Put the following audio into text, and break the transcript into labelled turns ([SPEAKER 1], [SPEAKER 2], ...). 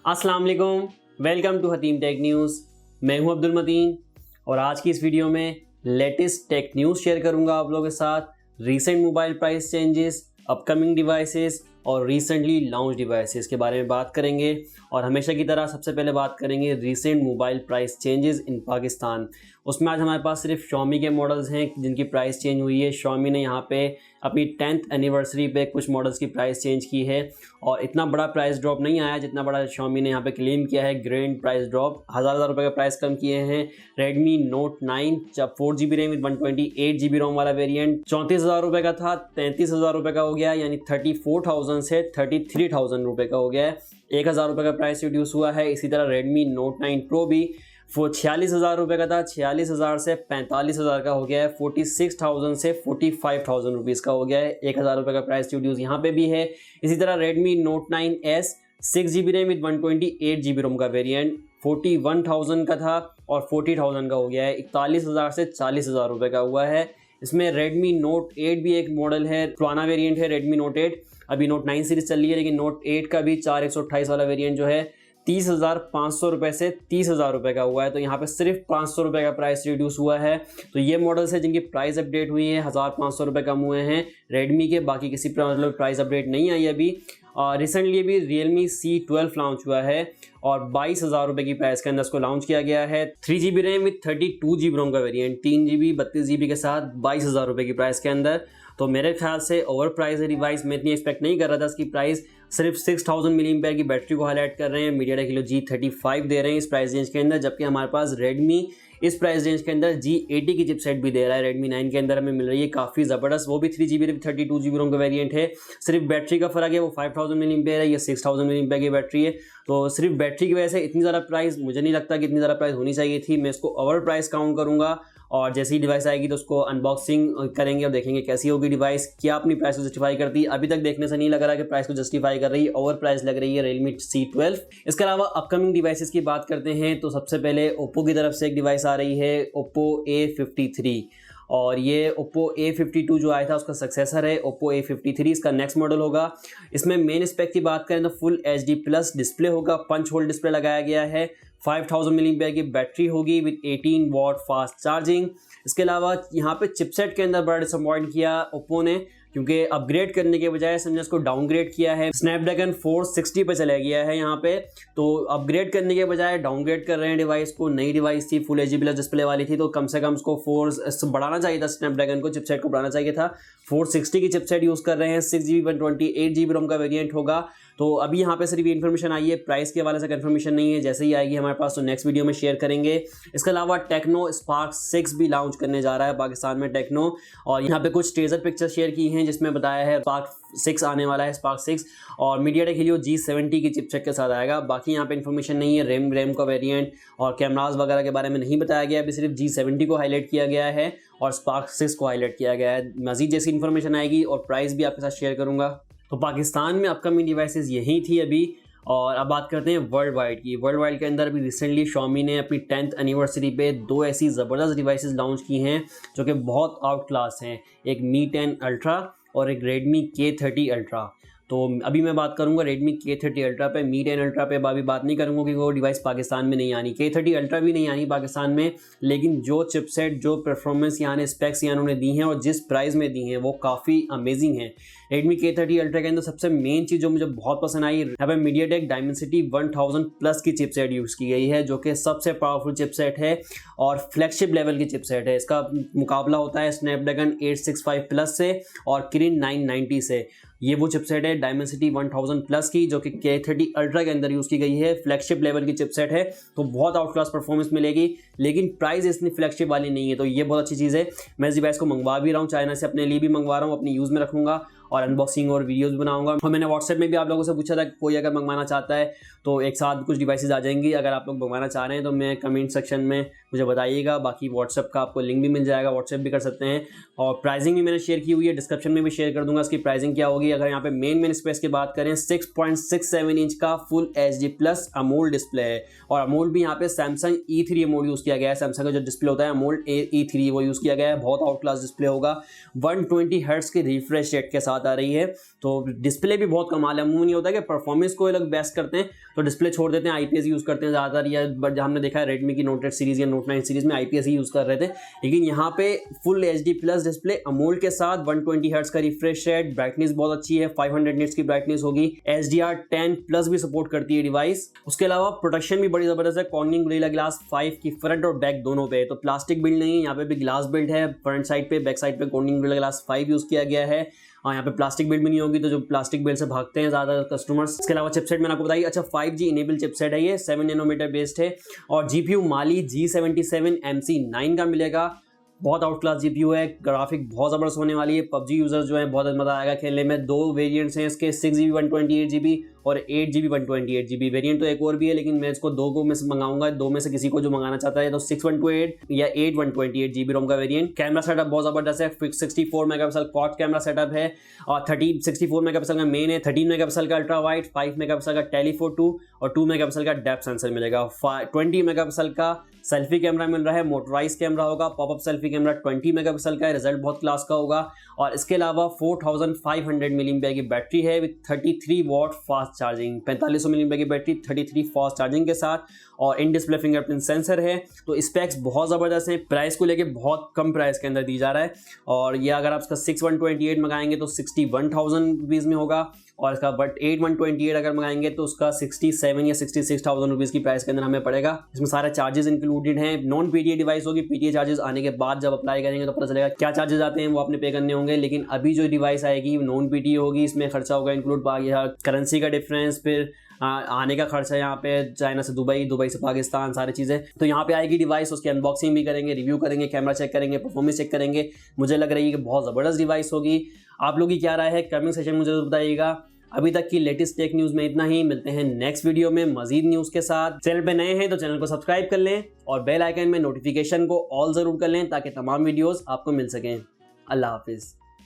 [SPEAKER 1] अस्सलाम वालेकुम, welcome to Hatim tech news. मैं हूं अब्दुल मतीन और आज की इस वीडियो में लेटेस्ट टेक न्यूज़ शेयर करूंगा आप लोगों के साथ। Recent mobile price changes, upcoming devices और रिसेंटली लॉन्च डिवाइसेस के बारे में बात करेंगे। और हमेशा की तरह सबसे पहले बात करेंगे recent mobile price changes in Pakistan. उसमें आज हमारे पास सिर्फ Xiaomi के मॉडल्स हैं जिनकी प्राइस चेंज हुई है। Xiaomi ने यहाँ पे अपनी 10th एनिवर्सरी पे कुछ मॉडल्स की प्राइस चेंज की है और इतना बड़ा प्राइस ड्रॉप नहीं आया जितना बड़ा Xiaomi ने यहाँ पे क्लेम किया है। ग्रैंड प्राइस ड्रॉप, हज़ार रुपये का प्राइस कम किए हैं। Redmi Note 9 जब 4GB रैम विद 128GB रोम वाला वेरिएंट 34,000 रुपये का था, 33,000 रुपये का हो गया, यानी 34,000 से 33,000 रुपये का हो गया है। 1,000 रुपये का प्राइस रिड्यूस हुआ है। इसी तरह Redmi Note 9 Pro भी 46,000 रुपये का था, 46,000 से 45,000 का हो गया है। 46,000 से 45,000 रुपीज़ का हो गया है। 1,000 रुपये का प्राइस रिड्यूस यहाँ पे भी है। इसी तरह Redmi Note 9S 6GB RAM with 128GB रोम का वेरिएंट 41,000 का था और 40,000 का हो गया है। 41,000 से 40,000 रुपये का हुआ है। इसमें Redmi Note 8 भी एक मॉडल है, पुराना वेरिएंट है Redmi Note 8। अभी Note 9 सीरीज चल रही है, लेकिन Note 8 का भी 4128 वाला वेरिएंट जो है 30,500 रुपये से 30,000 रुपये का हुआ है। तो यहाँ पे सिर्फ 500 रुपये का प्राइस रिड्यूस हुआ है। तो ये मॉडल्स है जिनकी प्राइस अपडेट हुई है, 1,500 रुपये कम हुए हैं रेडमी के। बाकी किसी मतलब प्राइस अपडेट नहीं आई अभी। और रिसेंटली अभी Realme C12 लॉन्च हुआ है और 22,000 रुपये की प्राइस के अंदर इसको लॉन्च किया गया है। 3GB रैम विथ 32GB रोम का वेरिएंट, 3GB 32GB के साथ 22,000 रुपये की प्राइस के अंदर। तो मेरे ख्याल से ओवर प्राइस है डिवाइस। मैं इतनी एक्सपेक्ट नहीं कर रहा था। इसकी प्राइस सिर्फ 6000 mAh की बैटरी को हाईलाइट कर रहे हैं। MediaTek Helio G35 दे रहे हैं इस प्राइस रेंज के अंदर, जबकि हमारे पास Redmi इस प्राइस रेंज के अंदर G80 की चिपसेट भी दे रहा है। Redmi 9 के अंदर हमें मिल रही है काफ़ी ज़बरदस्त। वो भी 3GB 32GB रोम का वेरिएंट है। सिर्फ बैटरी का फ़र्क है, वो 5000 mAh है, ये 6000 mAh की बैटरी है। तो सिर्फ बैटरी की वजह से इतनी ज़्यादा प्राइस मुझे नहीं लगता कि इतनी ज़्यादा प्राइस होनी चाहिए थी। मैं इसको ओवर प्राइस काउंट करूँगा और जैसे ही डिवाइस आएगी तो उसको अनबॉक्सिंग करेंगे और देखेंगे कैसी होगी डिवाइस, क्या अपनी प्राइस को जस्टिफाई करती है। अभी तक देखने से नहीं लग रहा कि प्राइस को जस्टिफाई कर रही है, ओवर प्राइस लग रही है Realme C12। इसके अलावा अपकमिंग डिवाइसेस की बात करते हैं तो सबसे पहले Oppo की तरफ से एक डिवाइस आ रही है, Oppo A53। और ये Oppo A52 जो आया था उसका सक्सेसर है Oppo A53, इसका नेक्स्ट मॉडल होगा। इसमें मेन स्पेक की बात करें तो फुल HD प्लस डिस्प्ले होगा, पंच होल डिस्प्ले लगाया गया है। 5000 mAh की बैटरी होगी विद 18 वॉट फास्ट चार्जिंग। इसके अलावा यहाँ पे चिपसेट के अंदर बड़ा डिसअपॉइंट किया Oppo ने, क्योंकि अपग्रेड करने के बजाय समझे इसको डाउनग्रेड किया है। स्नैपड्रैगन 460 पे चला गया है यहाँ पे, तो अपग्रेड करने के बजाय डाउनग्रेड कर रहे हैं डिवाइस को। नई डिवाइस थी, फुल HD प्लस डिस्प्ले वाली थी, तो कम से कम उसको 4 बढ़ाना चाहिए था, स्नैपड्रैगन को चिपसेट को बढ़ाना चाहिए था। 460 की चिपसेट यूज़ कर रहे हैं। 6GB 128GB रोम का वेरिएंट होगा। तो अभी यहाँ पे सिर्फ इन्फॉर्मेशन आई है, प्राइस के हवाले से कंफर्मेशन नहीं है। जैसे ही आएगी हमारे पास तो नेक्स्ट वीडियो में शेयर करेंगे। इसके अलावा टेक्नो Spark 6 भी लॉन्च करने जा रहा है पाकिस्तान में टेक्नो, और यहाँ पे कुछ टेजर पिक्चर शेयर की हैं जिसमें बताया है Spark 6 आने वाला है, Spark 6 और MediaTek Helio G70 की चिपसेट के साथ आएगा। बाकी यहाँ पे इन्फॉर्मेशन नहीं है, रैम का वेरिएंट और कैमराज वगैरह के बारे में नहीं बताया गया। अभी सिर्फ G70 को हाईलाइट किया गया है और Spark 6 को हाईलाइट किया गया है। मजीद जैसी इन्फॉर्मेशन आएगी और प्राइस भी आपके साथ शेयर करूँगा। तो पाकिस्तान में अपकमिंग डिवाइसेस यही थी अभी। और अब बात करते हैं वर्ल्ड वाइड की। वर्ल्ड वाइड के अंदर अभी रिसेंटली Xiaomi ने अपनी 10th एनिवर्सरी पे 2 ऐसी ज़बरदस्त डिवाइसेस लॉन्च की हैं जो कि बहुत आउट क्लास हैं। एक Mi 10 Ultra और एक Redmi K30 Ultra। तो अभी मैं बात करूंगा Redmi K30 Ultra पे। Mi 10 Ultra पे अभी बात नहीं करूंगा कि वो डिवाइस पाकिस्तान में नहीं आनी, K30 Ultra भी नहीं आनी पाकिस्तान में, लेकिन जो चिपसेट, जो परफॉर्मेंस यहाँ ने, स्पेक्स यहाँ उन्होंने दी हैं और जिस प्राइस में दी हैं वो काफ़ी अमेजिंग है। Redmi K30 Ultra के अंदर सबसे मेन चीज़ जो मुझे बहुत पसंद आई, यहाँ पे MediaTek Dimensity 1000 प्लस की चिपसेट यूज़ की गई है, जो कि सबसे पावरफुल चिपसेट है और फ्लैगशिप लेवल की चिपसेट है। इसका मुकाबला होता है Snapdragon 865 प्लस से और Kirin 990 से। ये वो चिपसेट है Dimensity 1000 प्लस की, जो कि K30 Ultra के अंदर यूज़ की गई है। फ्लैगशिप लेवल की चिपसेट है, तो बहुत आउट क्लास परफॉर्मेंस मिलेगी, लेकिन प्राइस इतनी फ्लैगशिप वाली नहीं है। तो ये बहुत अच्छी चीज़ है। मैं इस डिवाइस को मंगवा भी रहा हूँ, चाइना से अपने लिए भी मंगवा रहा हूँ, अपनी यूज़ में रखूँगा और अनबॉक्सिंग और वीडियोस बनाऊंगा। और मैंने व्हाट्सएप में भी आप लोगों से पूछा था कि कोई अगर मंगवाना चाहता है तो एक साथ कुछ डिवाइसेस आ जाएंगी। अगर आप लोग मंगवाना चाह रहे हैं तो मैं कमेंट सेक्शन में मुझे बताइएगा। बाकी व्हाट्सएप का आपको लिंक भी मिल जाएगा, व्हाट्सएप भी कर सकते हैं। और प्राइसिंग भी मैंने शेयर की हुई है, डिस्क्रिप्शन में भी शेयर कर दूंगा इसकी प्राइसिंग क्या होगी। अगर यहाँ पे मेन स्पेस की बात करें, 6.67 इंच का full HD plus AMOLED display है और अमोल्ड भी यहाँ पे सैमसंग E3 अमोल्ड यूज़ किया गया है। सैमसंग का जो डिस्प्ले होता है अमोल्ड E3 वो यूज़ किया गया है। बहुत आउट क्लास डिस्प्ले होगा। 120 हर्ट्ज के रिफ्रेश रेट के साथ बात आ रही है। तो डिस्प्ले भी बहुत कमाल है, मुंह नहीं होता कि परफॉर्मेंस को लोग बेस्ट करते हैं तो डिस्प्ले छोड़ देते हैं, IPS यूज़ करते हैं ज़्यादातर, या बट हमने देखा है रेडमी की Note 8 सीरीज़ या Note 9 सीरीज़ में IPS ही यूज़ कर रहे थे। लेकिन यहाँ पे full HD plus display AMOLED के साथ 120 हर्ट्ज का रिफ्रेश रेट, ब्राइटनेस बहुत अच्छी है, 500 निट्स की ब्राइटनेस होगी, HDR10 प्लस भी सपोर्ट करती है डिवाइस। उसके अलावा प्रोटेक्शन भी बड़ी ज़बरदस्त है, Corning Gorilla Glass 5 की फ्रंट और बैक दोनों पे, तो प्लास्टिक बिल्ड नहीं है, यहाँ पे भी ग्लास बिल्ड है, फ्रंट साइड पे बैक साइड पे Corning Gorilla Glass 5 यूज़ किया गया है। और यहाँ पे प्लास्टिक बिल्ड भी नहीं होगी, तो जो प्लास्टिक बिल्ड से भागते हैं ज़्यादा कस्टमर्स। इसके अलावा चिपसेट मैंने आपको बताई, अच्छा 5G इनेबल चिपसेट है, ये 7 नैनोमीटर बेस्ड है, और GPU Mali G77 MC9 का मिलेगा। बहुत आउट क्लास GPU है, ग्राफिक बहुत ज़बरदस्त होने वाली है, PUBG यूजर्स जो है बहुत मज़ा आएगा खेलने में। 2 वेरिएंट्स हैं इसके, 6GB 128GB और 8GB 128GB। वेरिएंट तो एक और भी है, लेकिन मैं इसको 2 को में से मंगाऊंगा, 2 में से किसी को जो मंगाना चाहता है, तो 6 128 या 8 128GB रोम का वेरिएंट। कैमरा सेटअप बहुत ज़बरदस्त है, 64 मेगापिक्सल क्वाड कैमरा सेटअप है, और 64 मेगापिक्सल का मेन है, 13 मेगापिक्सल का अल्ट्रा वाइड, 5 मेगापिक्सल का टेलीफोटो और 2 मेगापिक्सल का डेप्थ सेंसर मिलेगा। 20 मेगापिक्सल का सेल्फी कैमरा मिल रहा है, मोटराइज कैमरा होगा, पॉपअप सेल्फी कैमरा 20 मेगापिक्सल का है, रिजल्ट बहुत क्लास का होगा। और इसके अलावा 4500 mAh की बैटरी है with 33 watt fast charging, 4500 mAh की बैटरी 33 फास्ट चार्जिंग के साथ, और इन डिस्प्ले फिंगरप्रिंट सेंसर है। तो स्पेक्स बहुत ज़बरदस्त हैं, प्राइस को लेके बहुत कम प्राइस के अंदर दी जा रहा है। और ये अगर आप इसका 6 128 मंगाएंगे तो 61,000 रुपीज़ में होगा, और इसका बट 8 128 अगर मंगाएंगे तो उसका 67 या 66,000 रुपीज़ की प्राइस के अंदर हमें पड़ेगा। इसमें सारे चार्जेस इंक्लूडेड हैं। नॉन PTA डिवाइस होगी, PTA चार्जेस आने के बाद जब अप्लाई करेंगे तो पता चलेगा क्या चार्जेस आते हैं, वो आपने पे करने होंगे। लेकिन अभी जो डिवाइस आएगी नॉन PTA होगी, इसमें खर्चा होगा इंक्लूड, करेंसी का डिफरेंस, फिर आने का खर्चा यहाँ पे चाइना से दुबई, दुबई से पाकिस्तान, सारी चीज़ें। तो यहाँ पे आएगी डिवाइस, उसकी अनबॉक्सिंग भी करेंगे, रिव्यू करेंगे, कैमरा चेक करेंगे, परफॉर्मेंस चेक करेंगे। मुझे लग रही है कि बहुत ज़बरदस्त डिवाइस होगी। आप लोगों की क्या राय है, कमेंट सेक्शन में मुझे बताइएगा। अभी तक की लेटेस्ट टेक न्यूज़ में इतना ही, मिलते हैं नेक्स्ट वीडियो में मजीद न्यूज़ के साथ। चैनल पे नए हैं तो चैनल को सब्सक्राइब कर लें और बेल आइकन में नोटिफिकेशन को ऑल ज़रूर कर लें ताकि तमाम वीडियोज़ आपको मिल सकें। अल्लाह हाफिज़।